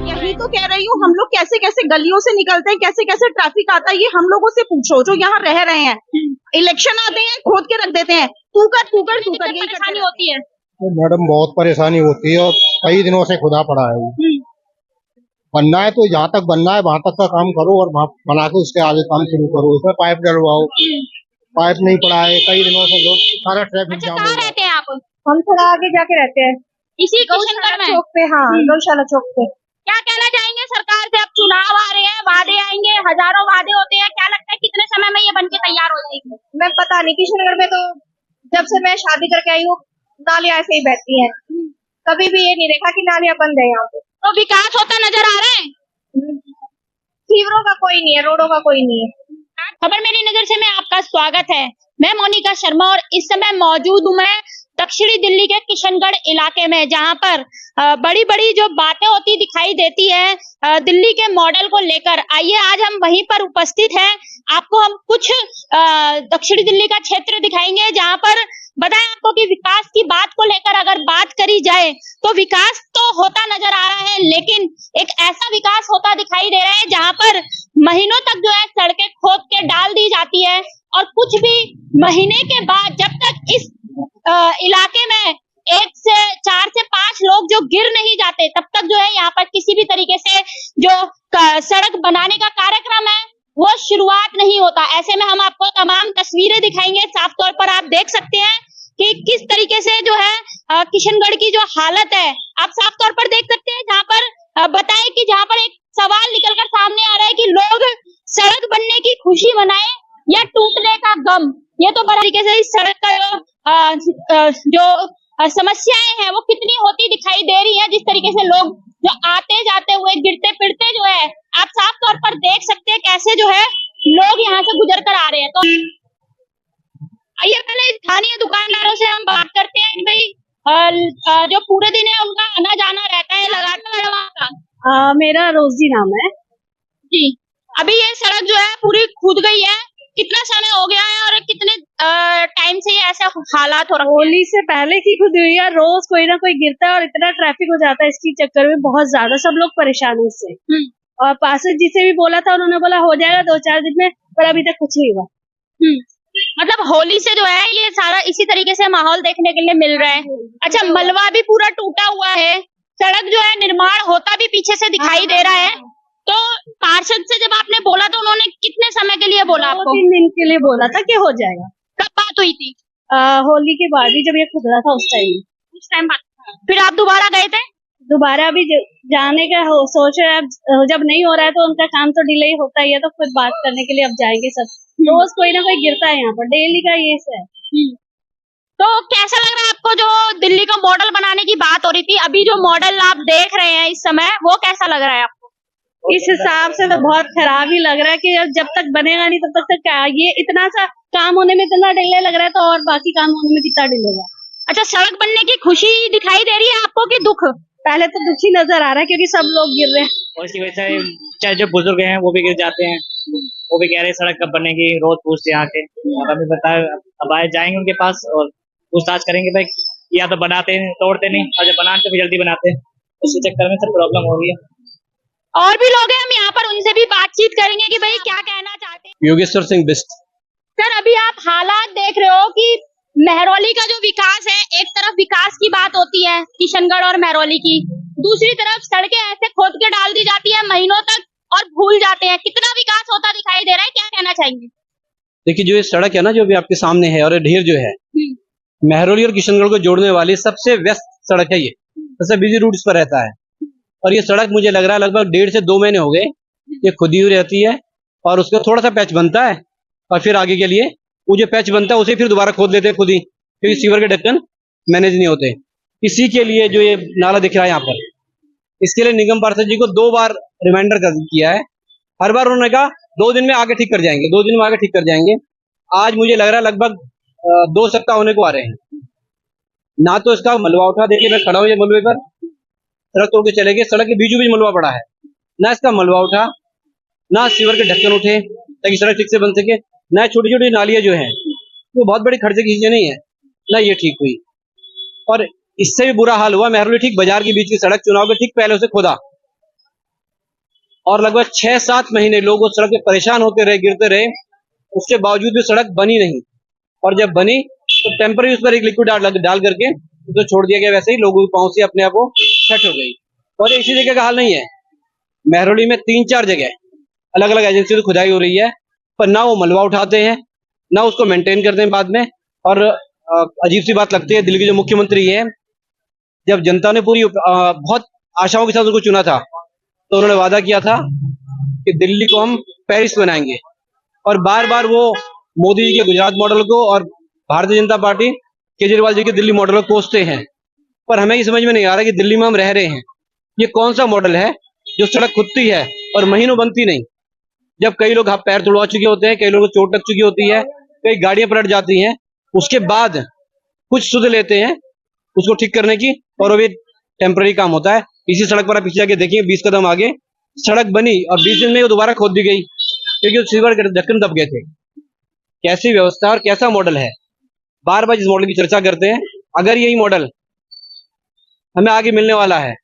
यही तो कह रही हूँ, हम लोग कैसे कैसे गलियों से निकलते हैं, कैसे कैसे ट्रैफिक आता है, ये हम लोगों से पूछो जो यहाँ रह रहे हैं। इलेक्शन आते हैं, खोद के रख देते हैं, तू कर यही परेशानी होती है। तो मैडम बहुत परेशानी होती है और कई दिनों से खुदा पड़ा है। बनना है तो जहाँ तक बनना है वहां तक का काम करो और वहाँ बना के उसके आगे काम शुरू करो। उसमें पाइप डलवाओ, पाइप नहीं पड़ा है कई दिनों से, लोग सारा ट्रैफिक जाम हो कहाँ गया। रहते हैं आप? हम थोड़ा आगे जाके रहते हैं, इसी किशनगढ़ में चौक पे। हाँ, गौशाला चौक पे। क्या कहना चाहेंगे सरकार से? अब चुनाव आ रहे हैं, वादे आएंगे, हजारों वादे होते हैं, क्या लगता है कितने समय में ये बनके तैयार हो जाएगी? मैं पता नहीं, किशनगढ़ में तो जब से मैं शादी करके आई हूँ नालियां ऐसे ही बहती हैं, कभी भी ये नहीं देखा कि नालियां बंद है यहाँ पे। तो विकास होता नजर आ रहा है? सीवरों का कोई नहीं है, रोडों का कोई नहीं है। खबर मेरी नजर से में आपका स्वागत है। मैं मोनिका शर्मा और इस समय मौजूद हूँ मैं दक्षिणी दिल्ली के किशनगढ़ इलाके में, जहां पर बड़ी बड़ी जो बातें होती दिखाई देती है दिल्ली के मॉडल को लेकर। आइए आज हम वहीं पर उपस्थित हैं, आपको हम कुछ दक्षिणी दिल्ली का क्षेत्र दिखाएंगे जहां पर बताएं आपको कि विकास की बात को लेकर अगर बात करी जाए तो विकास तो होता नजर आ रहा है, लेकिन एक ऐसा विकास होता दिखाई दे रहा है जहां पर महीनों तक जो है सड़कें खोद के डाल दी जाती है और कुछ भी महीने के बाद जब तक इस इलाके में 4 से 5 लोग जो गिर नहीं जाते तब तक जो है यहाँ पर किसी भी तरीके से जो सड़क बनाने का कार्यक्रम है वो शुरुआत नहीं होता। ऐसे में हम आपको तमाम तस्वीरें दिखाएंगे। साफ तौर पर आप देख सकते हैं कि किस तरीके से जो है किशनगढ़ की जो हालत है आप साफ तौर पर देख सकते हैं, जहाँ पर बताएं कि जहाँ पर एक सवाल निकलकर सामने आ रहा है कि लोग सड़क बनने की खुशी मनाएं या टूटने का गम। ये तो बड़ा तरीके से इस सड़क का जो समस्याएं हैं वो कितनी होती दिखाई दे रही है। जिस तरीके से लोग जो आते जाते हुए गिरते फिरते जो है आप साफ तौर पर देख सकते हैं कैसे जो है लोग यहाँ से गुजर कर आ रहे हैं। तो आइए पहले स्थानीय दुकानदारों से हम बात करते हैं भाई जो पूरे दिन है उनका आना जाना रहता है लगातार वहाँ का। मेरा रोजी नाम है जी। अभी ये सड़क जो है पूरी खुद गई है, कितना समय हो गया है और कितने टाइम से ये ऐसे हालात हो रहे हैं? होली से पहले की खुद हुई है, रोज कोई ना कोई गिरता है और इतना ट्रैफिक हो जाता है इसकी चक्कर में, बहुत ज्यादा सब लोग परेशान है इससे। और पार्षद जी से भी बोला था, उन्होंने बोला हो जाएगा 2-4 दिन में, पर अभी तक कुछ नहीं हुआ। मतलब होली से जो है ये सारा इसी तरीके से माहौल देखने के लिए मिल रहा है। अच्छा, मलबा भी पूरा टूटा हुआ है, सड़क जो है निर्माण होता भी पीछे से दिखाई दे रहा है। तो पार्षद से जब आपने बोला तो उन्होंने कितने समय के लिए बोला आपको? 2-3 दिन के लिए बोला था कि हो जाएगा। कब बात हुई थी? होली के बाद ही, जब ये खुद रहा था उस टाइम बाद फिर आप दोबारा गए थे? दोबारा अभी जाने का सोच रहे हैं। जब नहीं हो रहा है तो उनका काम तो डिले होता ही है, तो फिर बात करने के लिए अब जाएंगे सब। रोज कोई ना कोई गिरता है यहाँ पर, डेली का ये है। तो कैसा लग रहा है आपको जो दिल्ली का मॉडल बनाने की बात हो रही थी, अभी जो मॉडल आप देख रहे हैं इस समय वो कैसा लग रहा है आपको? इस हिसाब से तो बहुत खराब ही लग रहा है कि जब तक बनेगा नहीं तब तक क्या, ये इतना सा काम होने में इतना डिले लग रहा है तो और बाकी काम होने में कितना डिले होगा। अच्छा, सड़क बनने की खुशी दिखाई दे रही है आपको कि दुख? पहले तो दुखी नजर आ रहा है क्योंकि सब लोग गिर रहे हैं और इसी वजह से चाहे जो बुजुर्ग हैं वो भी गिर जाते हैं, वो भी कह रहे हैं सड़क कब बनेगी, रोज पूछते हैं आके। अभी बताए अब आए जाएंगे उनके पास और पूछताछ करेंगे भाई, या तो बनाते हैं तोड़ते नहीं, और जब बनाते भी जल्दी बनाते हैं, इसी चक्कर में सब प्रॉब्लम हो रही है। और भी लोग हैं, हम यहाँ पर उनसे भी बातचीत करेंगे कि भाई क्या कहना चाहते हैं। योगेश्वर सिंह बिस्ट। सर, अभी आप हालात देख रहे हो कि मेहरौली का जो विकास है, एक तरफ विकास की बात होती है किशनगढ़ और मेहरौली की, दूसरी तरफ सड़कें ऐसे खोद के डाल दी जाती है महीनों तक और भूल जाते हैं। कितना विकास होता दिखाई दे रहा है, क्या कहना चाहेंगे? देखिए जो ये सड़क है ना जो अभी आपके सामने है, और ये ढेर जो है मेहरौली और किशनगढ़ को जोड़ने वाली सबसे व्यस्त सड़क है, ये सबसे बिजी रूट्स पर रहता है। और ये सड़क मुझे लग रहा है लगभग 1.5 से 2 महीने हो गए ये खुदी हुई रहती है, और उसका थोड़ा सा पैच बनता है और फिर आगे के लिए वो जो पैच बनता है उसे फिर दोबारा खोद लेते हैं खुद ही, क्योंकि सीवर के ढक्कन मैनेज नहीं होते। इसी के लिए जो ये नाला दिख रहा है यहाँ पर, इसके लिए निगम पार्षद जी को 2 बार रिमाइंडर कर किया है। हर बार उन्होंने कहा 2 दिन में आगे ठीक कर जाएंगे, 2 दिन में आगे ठीक कर जाएंगे। आज मुझे लग रहा है लगभग 2 सप्ताह होने को आ रहे हैं। ना तो इसका मलबा उठा, देखिए मैं खड़ा हूँ ये मलबे पर, सड़क तोड़ के चले गए, सड़क के बीचों बीच मलबा पड़ा है, ना इसका मलबा उठा, ना सीवर के ढक्कन उठे ताकि सड़क ठीक से बन सके। ना छोटी छोटी नालियां जो है वो बहुत बड़ी खर्चे की चीजें नहीं है, ना ये ठीक हुई। और इससे भी बुरा हाल हुआ, मेहरौली ठीक बाजार के बीच की सड़क चुनाव के ठीक पहले उसे खोदा और लगभग 6-7 महीने लोग उस सड़क पे परेशान होते रहे, गिरते रहे, उसके बावजूद भी सड़क बनी नहीं। और जब बनी तो टेम्पररी उस पर एक लिक्विड डाल करके तो छोड़ दिया गया, वैसे ही लोगों की पहुंच से अपने आप को सेट हो गई। और इसी जगह का हाल नहीं है, मेहरौली में 3-4 जगह अलग अलग एजेंसी से खुदाई हो रही है, पर ना वो मलबा उठाते हैं, ना उसको मेंटेन करते हैं बाद में। और अजीब सी बात लगती है, दिल्ली के जो मुख्यमंत्री है, जब जनता ने पूरी बहुत आशाओं के साथ उनको चुना था तो उन्होंने वादा किया था कि दिल्ली को हम पेरिस बनाएंगे, और बार बार वो मोदी जी के गुजरात मॉडल को और भारतीय जनता पार्टी केजरीवाल जी के दिल्ली मॉडल को कोसते हैं। पर हमें ये समझ में नहीं आ रहा कि दिल्ली में हम रह रहे हैं, ये कौन सा मॉडल है जो सड़क खुदती है और महीनों बनती नहीं। जब कई लोग हाथ पैर तोड़वा चुके होते हैं, कई लोगों को चोट लग चुकी होती है, कई गाड़ियां पलट जाती हैं, उसके बाद कुछ सुध लेते हैं उसको ठीक करने की, और वो भी टेम्पररी काम होता है। इसी सड़क पर आप पीछे जाके देखिए, 20 कदम आगे सड़क बनी और 20 दिन में वो दोबारा खोद दी गई क्योंकि सीवर ढक्कन दब गए थे। कैसी व्यवस्था और कैसा मॉडल है, बार बार इस मॉडल की चर्चा करते हैं। अगर यही मॉडल हमें आगे मिलने वाला है,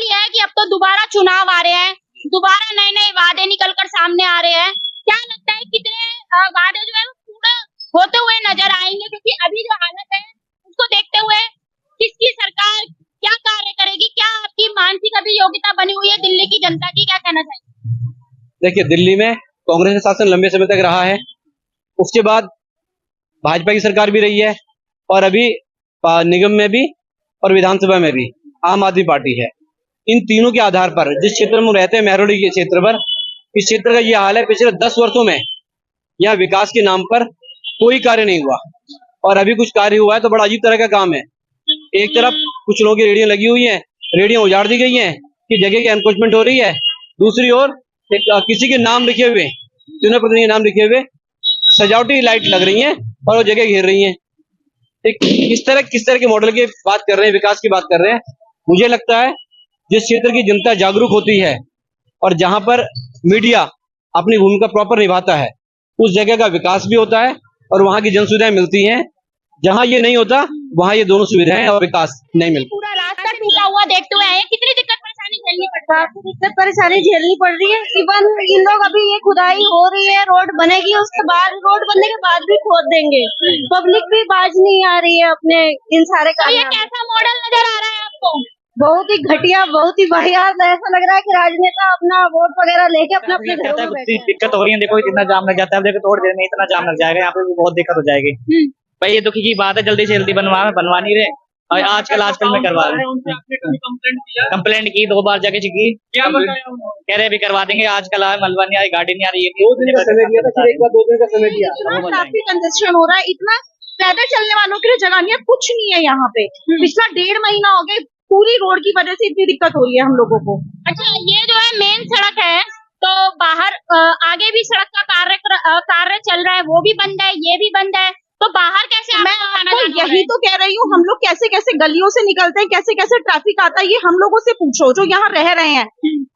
ये है कि अब तो दोबारा चुनाव आ रहे हैं, दोबारा नए नए वादे निकल कर सामने आ रहे हैं। क्या लगता है कितने वादे जो है पूरे होते हुए नजर आएंगे, क्योंकि अभी जो हालत है उसको देखते हुए किसकी सरकार क्या कार्य करेगी? क्या आपकी मानसिक अभी योग्यता बनी हुई है दिल्ली की जनता की, क्या कहना चाहिए? देखिए दिल्ली में कांग्रेस का शासन लंबे समय तक रहा है, उसके बाद भाजपा की सरकार भी रही है, और अभी निगम में भी और विधानसभा में भी आम आदमी पार्टी है। इन तीनों के आधार पर जिस क्षेत्र में रहते हैं, मेहरौली के क्षेत्र पर, इस क्षेत्र का ये हाल है। पिछले 10 वर्षों में यहाँ विकास के नाम पर कोई कार्य नहीं हुआ, और अभी कुछ कार्य हुआ है तो बड़ा अजीब तरह का काम है। एक तरफ कुछ लोगों की रेडियां लगी हुई हैं, रेडियां उजाड़ दी गई हैं कि जगह की एनक्रोचमेंट हो रही है, दूसरी ओर किसी के नाम लिखे हुए, तीनों प्रतिनिधि के नाम लिखे हुए सजावटी लाइट लग रही हैं और वो जगह घेर रही हैं। किस तरह के मॉडल की बात कर रहे हैं, विकास की बात कर रहे हैं। मुझे लगता है जिस क्षेत्र की जनता जागरूक होती है और जहां पर मीडिया अपनी भूमिका प्रॉपर निभाता है, उस जगह का विकास भी होता है और वहां की जन सुविधाएं मिलती हैं। जहां ये नहीं होता वहां ये दोनों सुविधाएं और विकास नहीं मिलता। पूरा रास्ता टूटा हुआ देखते हुए आए हैं, कितनी दिक्कत परेशानी झेलनी पड़ती है? काफी दिक्कत परेशानी झेलनी पड़ रही है। इवन इन लोग अभी ये खुदाई हो रही है, रोड बनेगी, उसके बाद रोड बनने के बाद भी खोद देंगे। पब्लिक भी बाज नहीं आ रही है अपने इन सारे तो ये काम। कैसा मॉडल नजर आ रहा है आपको? बहुत ही घटिया, बहुत ही वाहियात। ऐसा लग रहा है कि राजनेता अपना वोट वगैरह लेके अपने अपने घरों में बैठे हैं। दिक्कत हो रही है, देखो इतना जाम लग जाता है, देखो थोड़ी देर में इतना जाम लग जाएगा, यहाँ पे भी बहुत दिक्कत हो जाएगी। भाई ये दुखी की बात है, जल्दी से जल्दी बनवा नहीं रहे, और आजकल में करवा रहे हैं। कंप्लेंट की 2 बार जाके की, कह रहे भी करवा देंगे, आजकल आए मलबा नहीं आई, गाड़ी नहीं आ रही है। 2 दिन का समय दिया था, फिर एक बार 2 दिन का समय दिया। ट्रैफिक कंजेस्शन हो रहा है, इतना पैदल चलने वालों के लिए जगह नहीं है, कुछ नहीं है यहाँ पे। पिछला 1.5 महीना हो गया, पूरी रोड की वजह से इतनी दिक्कत हो रही है हम लोगों को। अच्छा, ये जो है मेन सड़क है, तो बाहर आगे भी सड़क का कार्य चल रहा है, वो भी बंद है, ये भी बंद है, तो बाहर कैसे? मैं आपको यही तो कह रही हूँ, हम लोग कैसे कैसे गलियों से निकलते हैं, कैसे कैसे ट्रैफिक आता है, ये हम लोगों से पूछो जो यहाँ रह रहे हैं।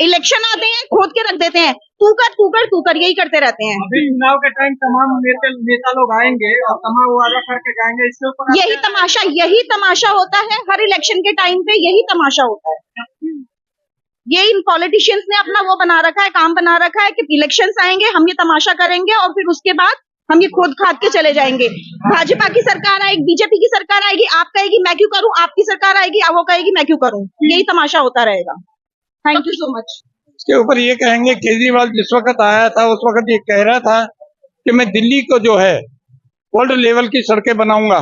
इलेक्शन आते हैं, खोद के रख देते हैं, तू कर यही करते रहते हैं। अभी चुनाव के टाइम तमाम नेता लोग आएंगे और तमाम वादा करके जाएंगे, इसके ऊपर यही तमाशा होता है हर इलेक्शन के टाइम पे, यही तमाशा होता है। ये इन पॉलिटिशियंस ने अपना वो बना रखा है, काम बना रखा है कि इलेक्शंस आएंगे, हम ये तमाशा करेंगे और फिर उसके बाद हम ये खोद खाद के चले जाएंगे। भाजपा की सरकार आएगी, बीजेपी की सरकार आएगी, आप कहेगी मैं क्यों करूं, आपकी सरकार आएगी, वो कहेगी मैं क्यों करूं। यही तमाशा होता रहेगा। Thank you so much. इसके ऊपर ये कहेंगे, केजरीवाल जिस वक्त आया था उस वक्त ये कह रहा था कि मैं दिल्ली को जो है वर्ल्ड लेवल की सड़कें बनाऊंगा।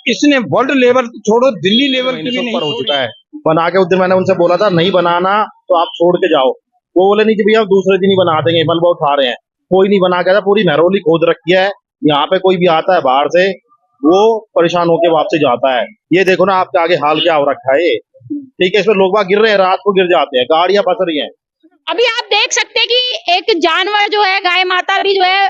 इसने वर्ल्ड लेवल छोड़ो, दिल्ली लेवल की भी नहीं हो चुका है बना के। उस दिन मैंने उनसे बोला था नहीं बनाना तो आप छोड़ के जाओ, वो बोले नहीं कि भैया दूसरे दिन ही बना देंगे, मलबा उठा रहे हैं। कोई नहीं बना के, पूरी मेहरौली खोद रखी है। यहाँ पे कोई भी आता है बाहर से, वो परेशान होके वापसी जाता है। ये देखो ना आपके आगे हाल क्या हो रखा है ये, ठीक है। इसमें लोग बाग गिर रहे हैं, रात को गिर जाते हैं, गाड़ियां फंस रही हैं। अभी आप देख सकते हैं कि एक जानवर जो है, गाय माता भी जो है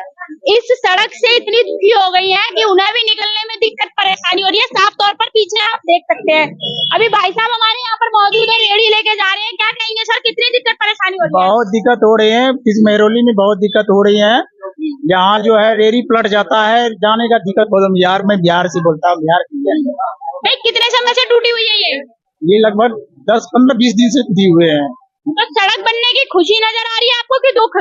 इस सड़क से इतनी दुखी हो गई है कि उन्हें भी निकलने में दिक्कत परेशानी हो रही है। साफ तौर पर पीछे आप देख सकते हैं, अभी भाई साहब हमारे यहाँ पर मौजूद है, रेड़ी लेके जा रहे हैं। क्या कहेंगे सर, कितनी दिक्कत परेशानी हो रही है? बहुत दिक्कत हो रही है, इस मेहरौली में बहुत दिक्कत हो रही है। यहाँ जो है रेरी पलट जाता है, जाने का दिक्कत बहुत। बिहार में, बिहार से बोलता हूँ, बिहार की है। भाई कितने समय से टूटी हुई है ये लगभग 10-15-20 दिन से दी हुए हैं। तो सड़क बनने की खुशी नजर आ रही है आपको कि दुख?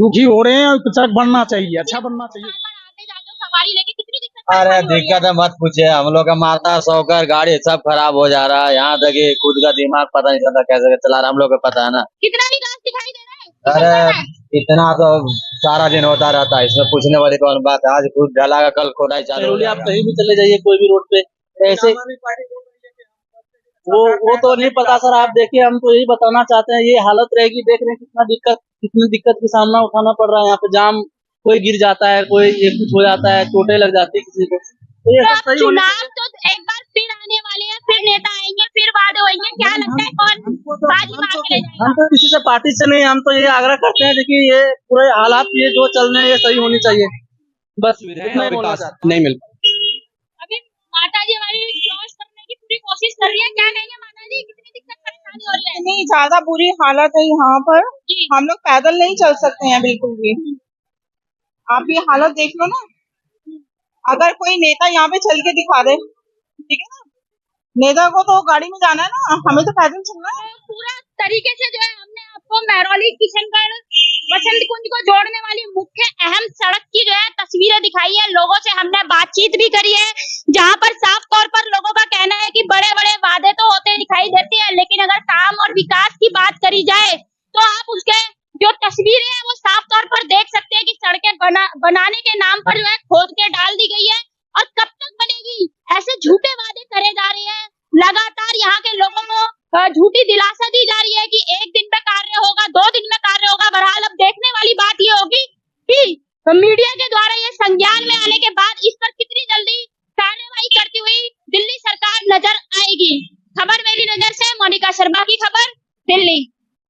दुखी हो रहे हैं, और सड़क बनना चाहिए, अच्छा बनना चाहिए। आते जाते हो सवारी लेके कितनी दिक्कत अरे परेशानी हो रही है? दिक्कत है मत पूछिए, हम लोग का मारता सौकर गाड़ी सब खराब हो जा रहा है। यहाँ तक कि खुद का दिमाग पता नहीं चलता कैसे चला रहा, हम लोग को पता है ना। कितना विकास दिखाई दे रहा है? अरे इतना तो सारा दिन होता रहता है, इसमें पूछने वाली कौन बात है। आज खुद ढला का कल खोदाई चालू हो मेहरौली आप जाएगा। कहीं भी चले जाइए, कोई भी रोड पे ऐसे वो तो नहीं पता सर। आप देखिए, हम तो यही बताना चाहते हैं, ये हालत रहेगी। देख रहे हैं कितनी दिक्कत का सामना उठाना पड़ रहा है। यहाँ पे जाम, कोई गिर जाता है, कोई ये कुछ हो जाता है, चोटें लग जाती है किसी को। तो ये तो सब अब सही होना चुनाव तो एक बार फिर आने वाले हैं, फिर नेता आएंगे, फिर वादे होंगे। क्या लगता है कौन बाजी मार के ले जाएगा? हम तो किसी से पार्टी से नहीं, हम तो ये आग्रह करते हैं कि ये पूरे हालात ये जो चल रहे हैं ये सही होनी चाहिए। बस इतना ही बोलना चाहते हैं। नहीं मिल अभी माता जी हमारी क्रॉस करने की पूरी कोशिश कर रही है। क्या कहेंगे माता जी, कितनी दिक्कत परेशानी हो रही है? नहीं, ज्यादा बुरी हालत है यहाँ पर। जी। हम लोग पैदल नहीं चल सकते हैं बिल्कुल भी। आप ये हालत देख लो ना। अगर कोई नेता यहाँ पे चल के दिखा दे, ठीक है ना, नेता को तो गाड़ी में जाना है ना, हमें तो पैदल चलना है। पूरा तरीके से जो है हमने आपको मेहरौली किशनगढ़ वसंत कुंज को जोड़ने वाली मुख्य अहम सड़क की जो है तस्वीरें दिखाई है। लोगों से हमने बातचीत भी करी है, जहां पर साफ तौर पर लोगों का कहना है कि बड़े बड़े वादे तो होते दिखाई देते हैं, लेकिन अगर काम और विकास की बात करी जाए तो आप उसके जो तस्वीरें हैं वो साफ तौर पर देख सकते हैं कि सड़कें बनाने के नाम पर जो है खोद के डाल दी गई है। और कब तक बनेगी? ऐसे झूठे वादे करे जा रहे हैं। लगातार यहाँ के लोगों को झूठी दिलासा दी जा रही है कि 1 दिन में कार्य होगा, 2 दिन में कार्य होगा। बहरहाल अब देखने वाली बात ये होगी कि मीडिया के द्वारा ये संज्ञान में आने के बाद